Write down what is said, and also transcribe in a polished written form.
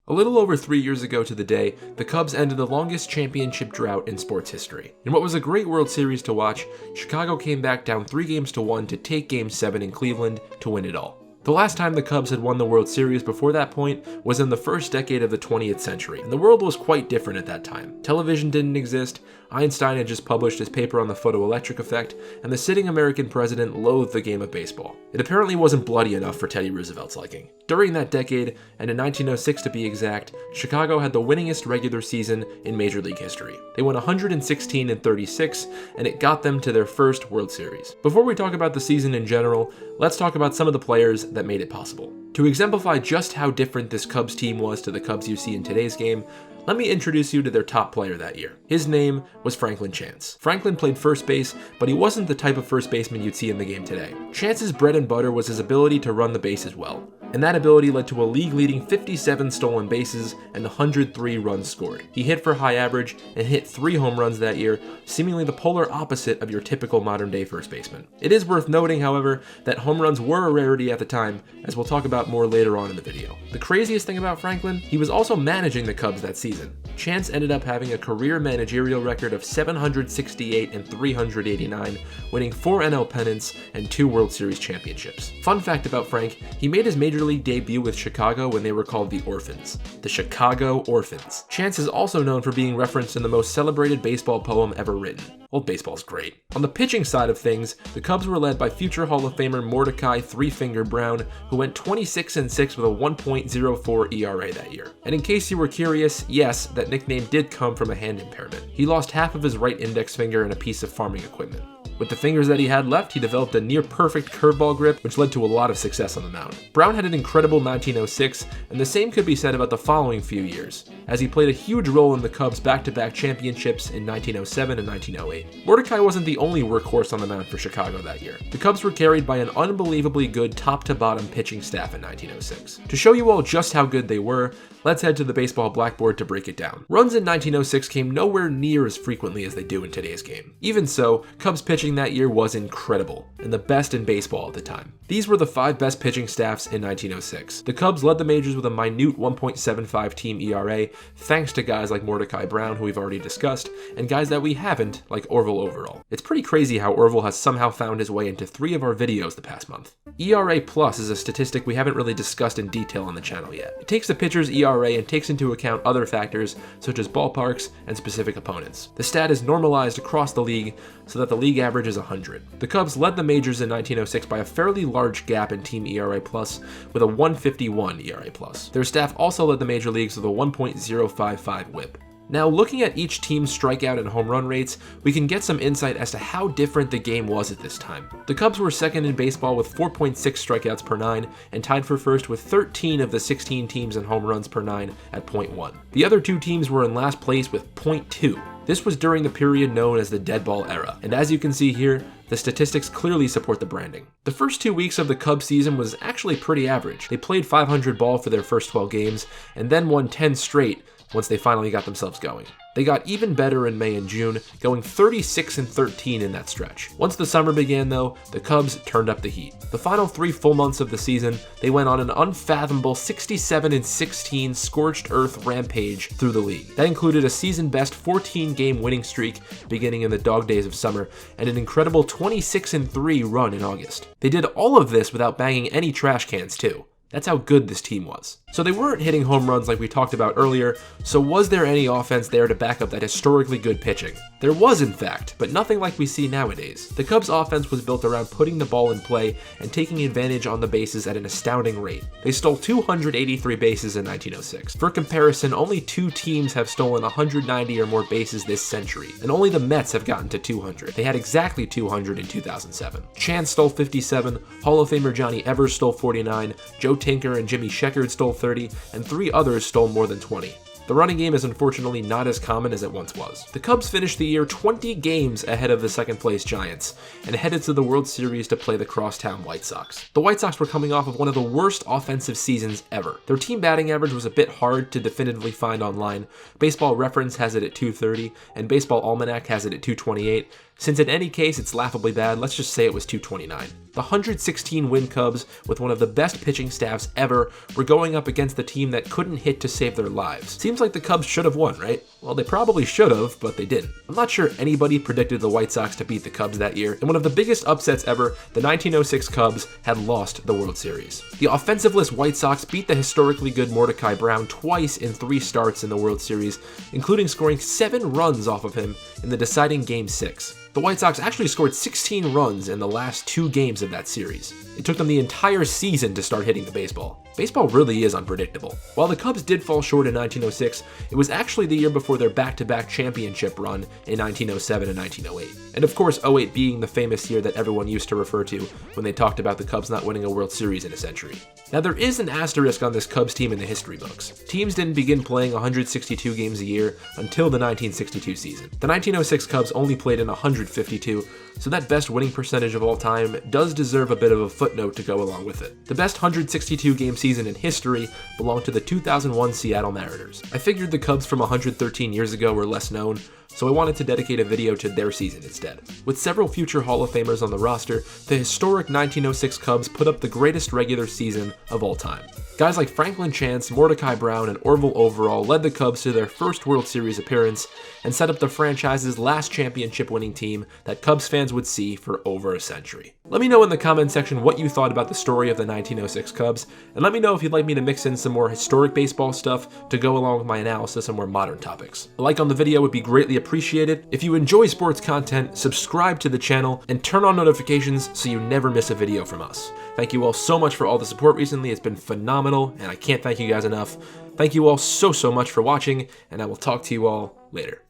A little over 3 years ago to the day, the Cubs ended the longest championship drought in sports history. In what was a great World Series to watch, Chicago came back down 3-1 to take Game 7 in Cleveland to win it all. The last time the Cubs had won the World Series before that point was in the first decade of the 20th century, and the world was quite different at that time. Television didn't exist, Einstein had just published his paper on the photoelectric effect, and the sitting American president loathed the game of baseball. It apparently wasn't bloody enough for Teddy Roosevelt's liking. During that decade, and in 1906 to be exact, Chicago had the winningest regular season in Major League history. They won 116-36, and it got them to their first World Series. Before we talk about the season in general, let's talk about some of the players that made it possible. To exemplify just how different this Cubs team was to the Cubs you see in today's game, let me introduce you to their top player that year. His name was Franklin Chance. Franklin played first base, but he wasn't the type of first baseman you'd see in the game today. Chance's bread and butter was his ability to run the bases well, and that ability led to a league-leading 57 stolen bases and 103 runs scored. He hit for high average and hit 3 home runs that year, seemingly the polar opposite of your typical modern-day first baseman. It is worth noting, however, that home runs were a rarity at the time, as we'll talk about more later on in the video. The craziest thing about Franklin, he was also managing the Cubs that season. Chance ended up having a career managerial record of 768 and 389, winning 4 NL pennants and 2 World Series championships. Fun fact about Frank, he made his Major League debut with Chicago when they were called the Orphans. The Chicago Orphans. Chance is also known for being referenced in the most celebrated baseball poem ever written. Old baseball's great. On the pitching side of things, the Cubs were led by future Hall of Famer Mordecai Three-Finger Brown, who went 26-6 with a 1.04 ERA that year. And in case you were curious, yes, that nickname did come from a hand impairment. He lost half of his right index finger in a piece of farming equipment. With the fingers that he had left, he developed a near-perfect curveball grip, which led to a lot of success on the mound. Brown had an incredible 1906, and the same could be said about the following few years, as he played a huge role in the Cubs' back-to-back championships in 1907 and 1908. Mordecai wasn't the only workhorse on the mound for Chicago that year. The Cubs were carried by an unbelievably good top-to-bottom pitching staff in 1906. To show you all just how good they were, let's head to the baseball blackboard to break it down. Runs in 1906 came nowhere near as frequently as they do in today's game. Even so, Cubs pitching that year was incredible, and the best in baseball at the time. These were the 5 best pitching staffs in 1906. The Cubs led the majors with a minute 1.75 team ERA, thanks to guys like Mordecai Brown, who we've already discussed, and guys that we haven't, like Orville Overall. It's pretty crazy how Orville has somehow found his way into 3 of our videos the past month. ERA plus is a statistic we haven't really discussed in detail on the channel yet. It takes the pitcher's ERA and takes into account other factors such as ballparks and specific opponents. The stat is normalized across the league so that the league average is 100. The Cubs led the majors in 1906 by a fairly large gap in team ERA plus with a 151 ERA plus. Their staff also led the major leagues with a 1.055 whip. Now, looking at each team's strikeout and home run rates, we can get some insight as to how different the game was at this time. The Cubs were second in baseball with 4.6 strikeouts per 9 and tied for first with 13 of the 16 teams in home runs per 9 at 0.1. The other 2 teams were in last place with 0.2. This was during the period known as the dead ball era, and as you can see here, the statistics clearly support the branding. The first 2 weeks of the Cubs season was actually pretty average. They played 500 ball for their first 12 games, and then won 10 straight once they finally got themselves going. They got even better in May and June, going 36-13 in that stretch. Once the summer began though, the Cubs turned up the heat. The final 3 full months of the season, they went on an unfathomable 67-16 scorched earth rampage through the league. That included a season best 14-game winning streak beginning in the dog days of summer, and an incredible 26-3 run in August. They did all of this without banging any trash cans too. That's how good this team was. So they weren't hitting home runs like we talked about earlier, so was there any offense there to back up that historically good pitching? There was in fact, but nothing like we see nowadays. The Cubs offense was built around putting the ball in play and taking advantage on the bases at an astounding rate. They stole 283 bases in 1906. For comparison, only 2 teams have stolen 190 or more bases this century, and only the Mets have gotten to 200. They had exactly 200 in 2007. Chance stole 57, Hall of Famer Johnny Evers stole 49, Joe Tinker and Jimmy Sheckard stole 30, and 3 others stole more than 20. The running game is unfortunately not as common as it once was. The Cubs finished the year 20 games ahead of the second place Giants and headed to the World Series to play the crosstown White Sox. The White Sox were coming off of one of the worst offensive seasons ever. Their team batting average was a bit hard to definitively find online. Baseball Reference has it at 230 and Baseball Almanac has it at 228. Since in any case it's laughably bad, let's just say it was 229. The 116-win Cubs, with one of the best pitching staffs ever, were going up against the team that couldn't hit to save their lives. Seems like the Cubs should have won, right? Well, they probably should have, but they didn't. I'm not sure anybody predicted the White Sox to beat the Cubs that year, and one of the biggest upsets ever, the 1906 Cubs had lost the World Series. The offensiveless White Sox beat the historically good Mordecai Brown twice in 3 starts in the World Series, including scoring 7 runs off of him in the deciding Game 6. The White Sox actually scored 16 runs in the last 2 games of that series. It took them the entire season to start hitting the baseball. Baseball really is unpredictable. While the Cubs did fall short in 1906, it was actually the year before their back-to-back championship run in 1907 and 1908. And of course, 08 being the famous year that everyone used to refer to when they talked about the Cubs not winning a World Series in a century. Now there is an asterisk on this Cubs team in the history books. Teams didn't begin playing 162 games a year until the 1962 season. The 1906 Cubs only played in 152, so that best winning percentage of all time does deserve a bit of a footnote to go along with it. The best 162 game season in history belonged to the 2001 Seattle Mariners. I figured the Cubs from 113 years ago were less known, so I wanted to dedicate a video to their season instead. With several future Hall of Famers on the roster, the historic 1906 Cubs put up the greatest regular season of all time. Guys like Franklin Chance, Mordecai Brown, and Orville Overall led the Cubs to their first World Series appearance and set up the franchise's last championship-winning team that Cubs fans would see for over a century. Let me know in the comment section what you thought about the story of the 1906 Cubs, and let me know if you'd like me to mix in some more historic baseball stuff to go along with my analysis on more modern topics. A like on the video would be greatly appreciated. If you enjoy sports content, subscribe to the channel and turn on notifications so you never miss a video from us. Thank you all so much for all the support recently. It's been phenomenal, and I can't thank you guys enough. Thank you all so much for watching, and I will talk to you all later.